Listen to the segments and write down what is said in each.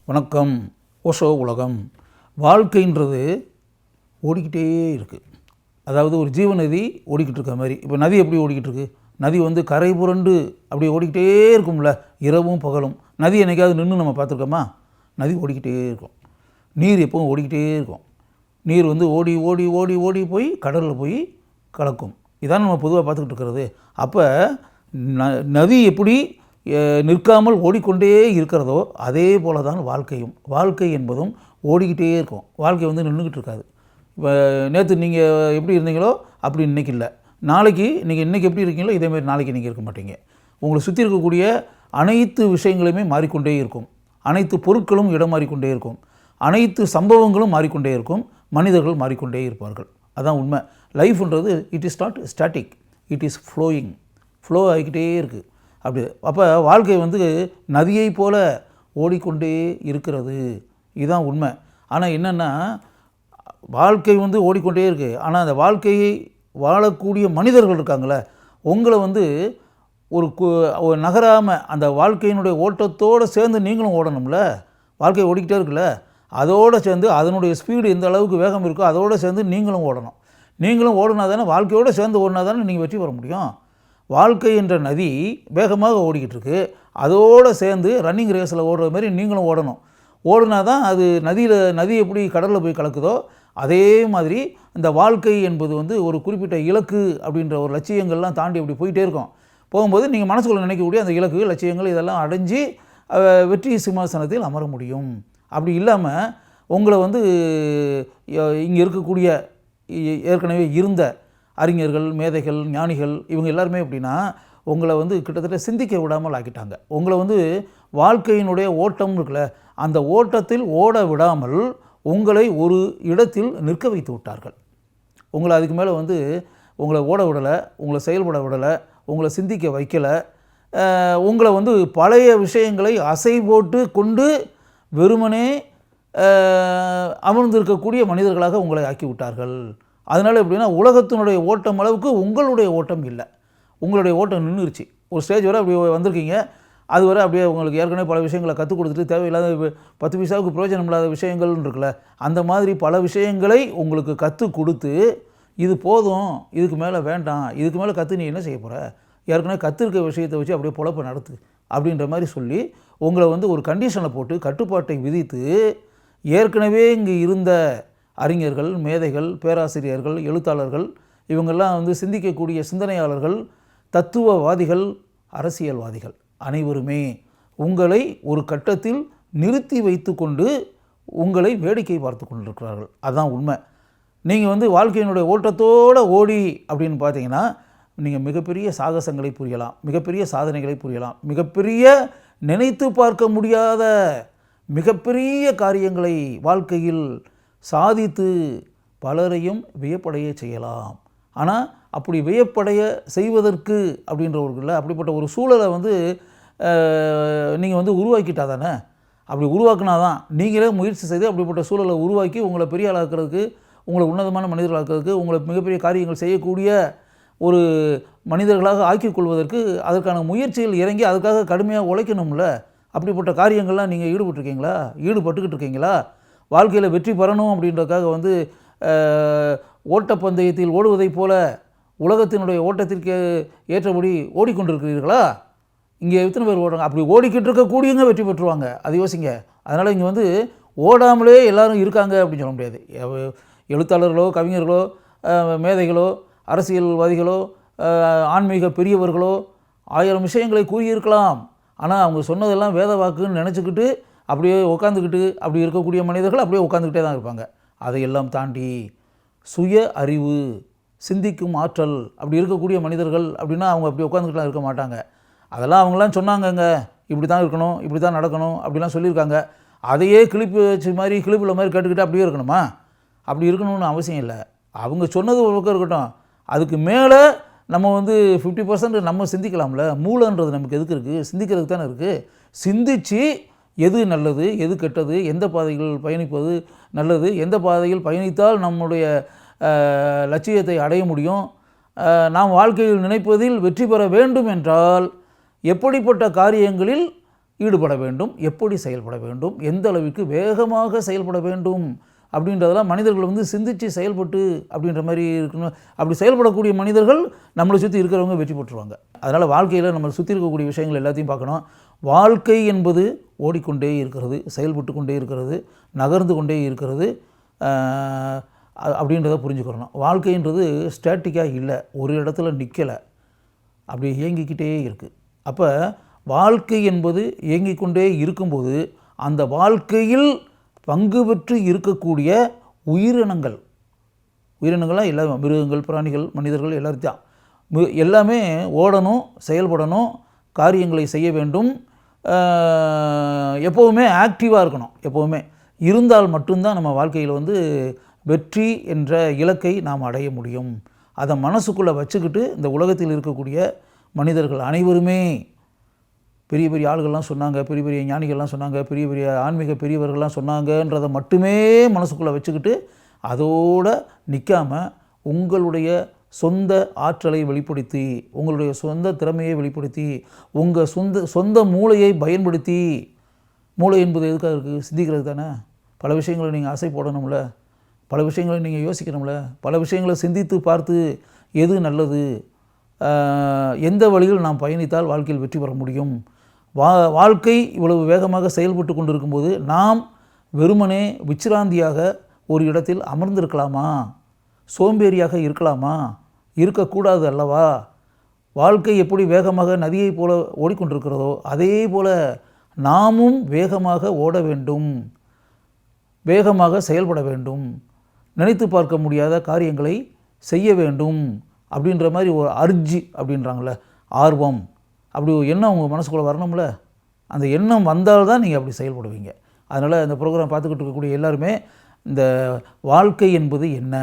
வணக்கம். ஓஷோ உலகம். வாழ்க்கைன்றது ஓடிக்கிட்டே இருக்குது. அதாவது ஒரு ஜீவநதி ஓடிக்கிட்டு இருக்க மாதிரி. இப்போ நதி எப்படி ஓடிக்கிட்டு இருக்கு? நதி கரை புரண்டு அப்படி ஓடிக்கிட்டே இருக்கும்ல, இரவும் பகலும். நதி என்னைக்காவது நின்று நம்ம பார்த்துருக்கோமா? நதி ஓடிக்கிட்டே இருக்கும். நீர் எப்பவும் ஓடிக்கிட்டே இருக்கும். நீர் ஓடி ஓடி ஓடி ஓடி போய் கடலில் போய் கலக்கும். இதான் நம்ம பொதுவாக பார்த்துக்கிட்டு இருக்கிறது. அப்போ நதி எப்படி நிற்காமல் ஓடிக்கொண்டே இருக்கிறதோ அதே போல தான் வாழ்க்கையும். வாழ்க்கை என்பதும் ஓடிக்கிட்டே இருக்கும். வாழ்க்கை நின்றுக்கிட்டு இருக்காது. இப்போ நேற்று நீங்கள் எப்படி இருந்தீங்களோ அப்படி இன்றைக்கி இல்லை. நாளைக்கு நீங்கள் இன்றைக்கி எப்படி இருக்கீங்களோ இதேமாதிரி நாளைக்கு நீங்கள் இருக்க மாட்டீங்க. உங்களை சுற்றி இருக்கக்கூடிய அனைத்து விஷயங்களுமே மாறிக்கொண்டே இருக்கும். அனைத்து பொருட்களும் இடம் மாறிக்கொண்டே இருக்கும். அனைத்து சம்பவங்களும் மாறிக்கொண்டே இருக்கும். மனிதர்கள் மாறிக்கொண்டே இருப்பார்கள். அதுதான் உண்மை. லைஃப்ன்றது it is not static, it is flowing. Flow ஆகிக்கிட்டே இருக்குது. அப்படி அப்போ வாழ்க்கை நதியை போல் ஓடிக்கொண்டே இருக்கிறது. இதுதான் உண்மை. ஆனால் என்னென்னா, வாழ்க்கை ஓடிக்கொண்டே இருக்குது. ஆனால் அந்த வாழ்க்கையை வாழக்கூடிய மனிதர்கள் இருக்காங்களே, உங்களை ஒரு நகராமல் அந்த வாழ்க்கையினுடைய ஓட்டத்தோடு சேர்ந்து நீங்களும் ஓடணும்ல. வாழ்க்கை ஓடிக்கிட்டே இருக்குல்ல, அதோடு சேர்ந்து அதனுடைய ஸ்பீடு எந்த அளவுக்கு வேகம் இருக்கோ அதோடு சேர்ந்து நீங்களும் ஓடணும். நீங்களும் ஓடினா தானே, வாழ்க்கையோடு சேர்ந்து ஓடினா தானே நீங்கள் வெற்றி பெற முடியும். வாழ்க்கை என்ற நதி வேகமாக ஓடிக்கிட்டு இருக்கு. அதோடு சேர்ந்து ரன்னிங் ரேஸில் ஓடுற மாதிரி நீங்களும் ஓடணும். ஓடுனா தான் அது நதி எப்படி கடலில் போய் கலக்குதோ அதே மாதிரி இந்த வாழ்க்கை என்பது ஒரு குறிப்பிட்ட இலக்கு அப்படின்ற ஒரு லட்சியங்கள்லாம் தாண்டி அப்படி போயிட்டே இருக்கும். போகும்போது நீங்கள் மனசுக்குள்ளே நினைக்கக்கூடிய அந்த இலக்கு லட்சியங்கள் இதெல்லாம் அடைஞ்சு வெற்றி சிம்மாசனத்தில் அமர முடியும். அப்படி இல்லாமல் உங்களை இங்கே இருக்கக்கூடிய ஏற்கனவே இருந்த அறிஞர்கள், மேதைகள், ஞானிகள் இவங்க எல்லாருமே எப்படின்னா உங்களை கிட்டத்தட்ட சிந்திக்க விடாமல் ஆக்கிட்டாங்க. உங்களை வாழ்க்கையினுடைய ஓட்டம் இருக்குல்ல, அந்த ஓட்டத்தில் ஓட விடாமல் உங்களை ஒரு இடத்தில் நிற்க வைத்து விட்டார்கள். உங்களை அதுக்கு மேலே உங்களை ஓட விடலை, உங்களை செயல்பட விடலை, உங்களை சிந்திக்க வைக்கலை. உங்களை பழைய விஷயங்களை அசை போட்டு கொண்டு வெறுமனே அமர்ந்திருக்கக்கூடிய மனிதர்களாக உங்களை ஆக்கி விட்டார்கள். அதனால் எப்படின்னா, உலகத்தினுடைய ஓட்டம் அளவுக்கு உங்களுடைய ஓட்டம் இல்லை. உங்களுடைய ஓட்டம் நின்றுருச்சு. ஒரு ஸ்டேஜ் வரை அப்படி வந்திருக்கீங்க. அது வரை அப்படியே உங்களுக்கு ஏற்கனவே பல விஷயங்களை கற்றுக் கொடுத்துட்டு தேவையில்லாத 10 பைசாவுக்கு பிரயோஜனம் இல்லாத விஷயங்கள்னு இருக்குல்ல, அந்த மாதிரி பல விஷயங்களை உங்களுக்கு கற்றுக் கொடுத்து இது போதும், இதுக்கு மேலே வேண்டாம், இதுக்கு மேலே கற்று நீ என்ன செய்ய போகிற, ஏற்கனவே கற்றுருக்க விஷயத்தை வச்சு அப்படியே பொழப்பை நடத்து அப்படின்ற மாதிரி சொல்லி உங்களை ஒரு கண்டிஷனில் போட்டு கட்டுப்பாட்டை விதித்து ஏற்கனவே இங்கே இருந்த அறிஞர்கள், மேதைகள், பேராசிரியர்கள், எழுத்தாளர்கள் இவங்கெல்லாம் சிந்திக்கக்கூடிய சிந்தனையாளர்கள், தத்துவவாதிகள், அரசியல்வாதிகள் அனைவருமே உங்களை ஒரு கட்டத்தில் நிறுத்தி வைத்து கொண்டு உங்களை வேடிக்கை பார்த்து கொண்டிருக்கிறார்கள். அதுதான் உண்மை. நீங்கள் வாழ்க்கையினுடைய ஓட்டத்தோடு ஓடி அப்படின்னு பார்த்தீங்கன்னா நீங்கள் மிகப்பெரிய சாகசங்களை புரியலாம், மிகப்பெரிய சாதனைகளை புரியலாம், மிகப்பெரிய நினைத்து பார்க்க முடியாத மிகப்பெரிய காரியங்களை வாழ்க்கையில் சாதித்து பலரையும் வியப்படைய செய்யலாம். ஆனால் அப்படி வியப்படைய செய்வதற்கு அப்படின்றவர்களில் அப்படிப்பட்ட ஒரு சூழலை நீங்கள் உருவாக்கிட்டா தானே. அப்படி உருவாக்குனா தான் நீங்களே முயற்சி செய்து அப்படிப்பட்ட சூழலை உருவாக்கி உங்களை பெரிய ஆளாக்குறதுக்கு, உங்களை உன்னதமான மனிதர்களாக்கிறதுக்கு, உங்களை மிகப்பெரிய காரியங்கள் செய்யக்கூடிய ஒரு மனிதர்களாக ஆக்கிக் கொள்வதற்கு அதற்கான முயற்சிகள் இறங்கி அதுக்காக கடுமையாக உழைக்கணும்ல. அப்படிப்பட்ட காரியங்கள்லாம் நீங்கள் ஈடுபட்டுருக்கீங்களா? ஈடுபட்டுக்கிட்டு இருக்கீங்களா? வாழ்க்கையில் வெற்றி பெறணும் அப்படின்றதுக்காக ஓட்டப்பந்தயத்தில் ஓடுவதைப் போல உலகத்தினுடைய ஓட்டத்திற்கு ஏற்றபடி ஓடிக்கொண்டிருக்கிறீர்களா? இங்கே எத்தனை பேர் ஓடுறாங்க? அப்படி ஓடிக்கிட்டு இருக்கக்கூடியவங்க வெற்றி பெற்றுவாங்க. அது யோசிங்க. அதனால் இங்கே ஓடாமலே எல்லோரும் இருக்காங்க அப்படின்னு சொல்ல முடியாது. எழுத்தாளர்களோ, கவிஞர்களோ, மேதைகளோ, அரசியல்வாதிகளோ, ஆன்மீக பெரியவர்களோ 1000 விஷயங்களை கூறியிருக்கலாம். ஆனால் அவங்க சொன்னதெல்லாம் வேத வாக்குன்னு நினச்சிக்கிட்டு அப்படியே உட்காந்துக்கிட்டு அப்படி இருக்கக்கூடிய மனிதர்கள் அப்படியே உட்காந்துக்கிட்டே தான் இருப்பாங்க. அதையெல்லாம் தாண்டி சுய அறிவு, சிந்திக்கும் ஆற்றல் அப்படி இருக்கக்கூடிய மனிதர்கள் அப்படின்னா அவங்க அப்படி உட்காந்துக்கிட்டுலாம் இருக்க மாட்டாங்க. அதெல்லாம் அவங்களாம் சொன்னாங்கங்க, இப்படி தான் இருக்கணும், இப்படி தான் நடக்கணும் அப்படிலாம் சொல்லியிருக்காங்க. அதையே கிளிப்பு வச்சு மாதிரி கிளிப்பில் மாதிரி கேட்டுக்கிட்டு அப்படியே இருக்கணுமா? அப்படி இருக்கணும்னு அவசியம் இல்லை. அவங்க சொன்னது ஒரு பக்கம் இருக்கட்டும், அதுக்கு மேலே நம்ம 50% நம்ம சிந்திக்கலாம்ல. மூளைன்றது நமக்கு எதுக்கு இருக்குது? சிந்திக்கிறதுக்கு தானே இருக்குது. சிந்தித்து எது நல்லது, எது கெட்டது, எந்த பாதைகள் பயணிப்பது நல்லது, எந்த பாதையில் பயணித்தால் நம்முடைய லட்சியத்தை அடைய முடியும், நாம் வாழ்க்கையில் நினைப்பதில் வெற்றி பெற வேண்டும் என்றால் எப்படிப்பட்ட காரியங்களில் ஈடுபட வேண்டும், எப்படி செயல்பட வேண்டும், எந்த அளவுக்கு வேகமாக செயல்பட வேண்டும் அப்படின்றதெல்லாம் மனிதர்கள் வந்து சிந்தித்து செயல்பட்டு அப்படின்ற மாதிரி இருக்கணும். அப்படி செயல்படக்கூடிய மனிதர்கள் நம்மளை சுற்றி இருக்கிறவங்க வெற்றி பெற்றுருவாங்க. அதனால் வாழ்க்கையில் நம்ம சுற்றி இருக்கக்கூடிய விஷயங்கள் எல்லாத்தையும் பார்க்கணும். வாழ்க்கை என்பது ஓடிக்கொண்டே இருக்கிறது, செயல்பட்டு கொண்டே இருக்கிறது, நகர்ந்து கொண்டே இருக்கிறது அப்படின்றத புரிஞ்சுக்கிறணும். வாழ்க்கைன்றது ஸ்டாட்டிக்காக இல்லை, ஒரு இடத்துல நிற்கலை, அப்படி இயங்கிக்கிட்டே இருக்குது. அப்போ வாழ்க்கை என்பது இயங்கிக் கொண்டே இருக்கும்போது அந்த வாழ்க்கையில் பங்கு பெற்று இருக்கக்கூடிய உயிரினங்கள்லாம் எல்லா மிருகங்கள், பிராணிகள், மனிதர்கள் எல்லாரும் தான் எல்லாமே ஓடணும், செயல்படணும், காரியங்களை செய்ய வேண்டும், எப்போவுமே ஆக்டிவாக இருக்கணும். எப்போவுமே இருந்தால் மட்டும்தான் நம்ம வாழ்க்கையில் வந்து வெற்றி என்ற இலக்கை நாம் அடைய முடியும். அதை மனசுக்குள்ளே வச்சுக்கிட்டு இந்த உலகத்தில் இருக்கக்கூடிய மனிதர்கள் அனைவருமே பெரிய பெரிய ஆளுகள்லாம் சொன்னாங்க, பெரிய பெரிய ஞானிகள்லாம் சொன்னாங்க, பெரிய பெரிய ஆன்மீக பெரியவர்கள்லாம் சொன்னாங்கன்றதை மட்டுமே மனசுக்குள்ளே வச்சுக்கிட்டு அதோடு நிற்காமல் உங்களுடைய சொந்த ஆற்றலை வெளிப்படுத்தி, உங்களுடைய சொந்த திறமையை வெளிப்படுத்தி, உங்கள் சொந்த மூளையை பயன்படுத்தி, மூளை என்பது எதுக்காக இருக்குது? சிந்திக்கிறது தானே. பல விஷயங்களை நீங்கள் ஆசை போடணும்ல, பல விஷயங்களை நீங்கள் யோசிக்கணும்ல, பல விஷயங்களை சிந்தித்து பார்த்து எது நல்லது, எந்த வழியில் நாம் பயணித்தால் வாழ்க்கையில் வெற்றி பெற முடியும். வாழ்க்கை இவ்வளவு வேகமாக செயல்பட்டு கொண்டு இருக்கும்போது நாம் வெறுமனே விச்சிராந்தியாக ஒரு இடத்தில் அமர்ந்திருக்கலாமா? சோம்பேறியாக இருக்கலாமா? இருக்கக்கூடாது அல்லவா? வாழ்க்கை எப்படி வேகமாக நதியை போல ஓடிக்கொண்டிருக்கிறதோ அதே போல நாமும் வேகமாக ஓட வேண்டும், வேகமாக செயல்பட வேண்டும், நினைத்து பார்க்க முடியாத காரியங்களை செய்ய வேண்டும் அப்படின்ற மாதிரி ஒரு அர்ஜி அப்படின்றாங்கள, ஆர்வம், அப்படி ஒரு எண்ணம் உங்கள் மனசுக்குள்ளே வரணும்ல. அந்த எண்ணம் வந்தால்தான் நீங்கள் அப்படி செயல்படுவீங்க. அதனால் இந்த ப்ரோக்ராம் பார்த்துக்கிட்டு இருக்கக்கூடிய எல்லாருமே இந்த வாழ்க்கை என்பது என்ன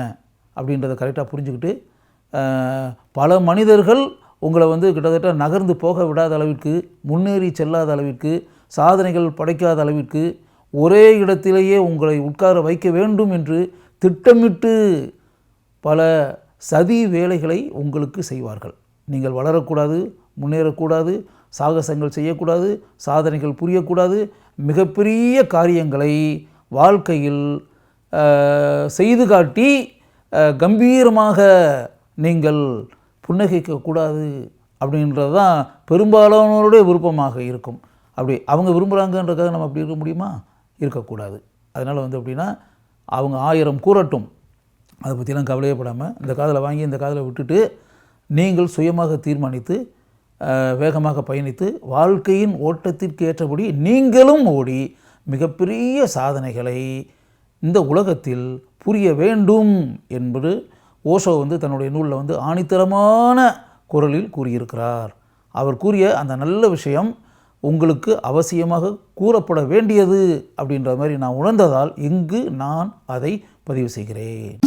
அப்படின்றத கரெக்டாக புரிஞ்சுக்கிட்டு, பல மனிதர்கள் உங்களை வந்து கிட்டத்தட்ட நகர்ந்து போக விடாத அளவிற்கு, முன்னேறி செல்லாத அளவிற்கு, சாதனைகள் படைக்காத அளவிற்கு, ஒரே இடத்திலேயே உங்களை உட்கார வைக்க வேண்டும் என்று திட்டமிட்டு பல சதி வேலைகளை உங்களுக்கு செய்வார்கள். நீங்கள் வளரக்கூடாது, முன்னேறக்கூடாது, சாகசங்கள் செய்யக்கூடாது, சாதனைகள் புரியக்கூடாது, மிகப்பெரிய காரியங்களை வாழ்க்கையில் செய்து காட்டி கம்பீரமாக நீங்கள் புன்னகைக்கக்கூடாது அப்படின்றது தான் பெரும்பாலானோருடைய விருப்பமாக இருக்கும். அப்படி அவங்க விரும்புகிறாங்கன்றதுக்காக நம்ம அப்படி இருக்க முடியுமா? இருக்கக்கூடாது. அதனால் வந்து அப்படின்னா அவங்க 1000 கூறட்டும், அதை பற்றிலாம் கவலையப்படாமல் இந்த காதில் வாங்கி இந்த காதில் விட்டுட்டு நீங்கள் சுயமாக தீர்மானித்து வேகமாக பயணித்து வாழ்க்கையின் ஓட்டத்திற்கு ஏற்றபடி நீங்களும் ஓடி மிகப்பெரிய சாதனைகளை இந்த உலகத்தில் புரிய வேண்டும் என்பது ஓஷோ வந்து தன்னுடைய நூலில் வந்து ஆணித்தரமான குரலில் கூறியிருக்கிறார். அவர் கூறிய அந்த நல்ல விஷயம் உங்களுக்கு அவசியமாக கூறப்பட வேண்டியது அப்படின்ற மாதிரி நான் உணர்ந்ததால் இங்கு நான் அதை பதிவு செய்கிறேன்.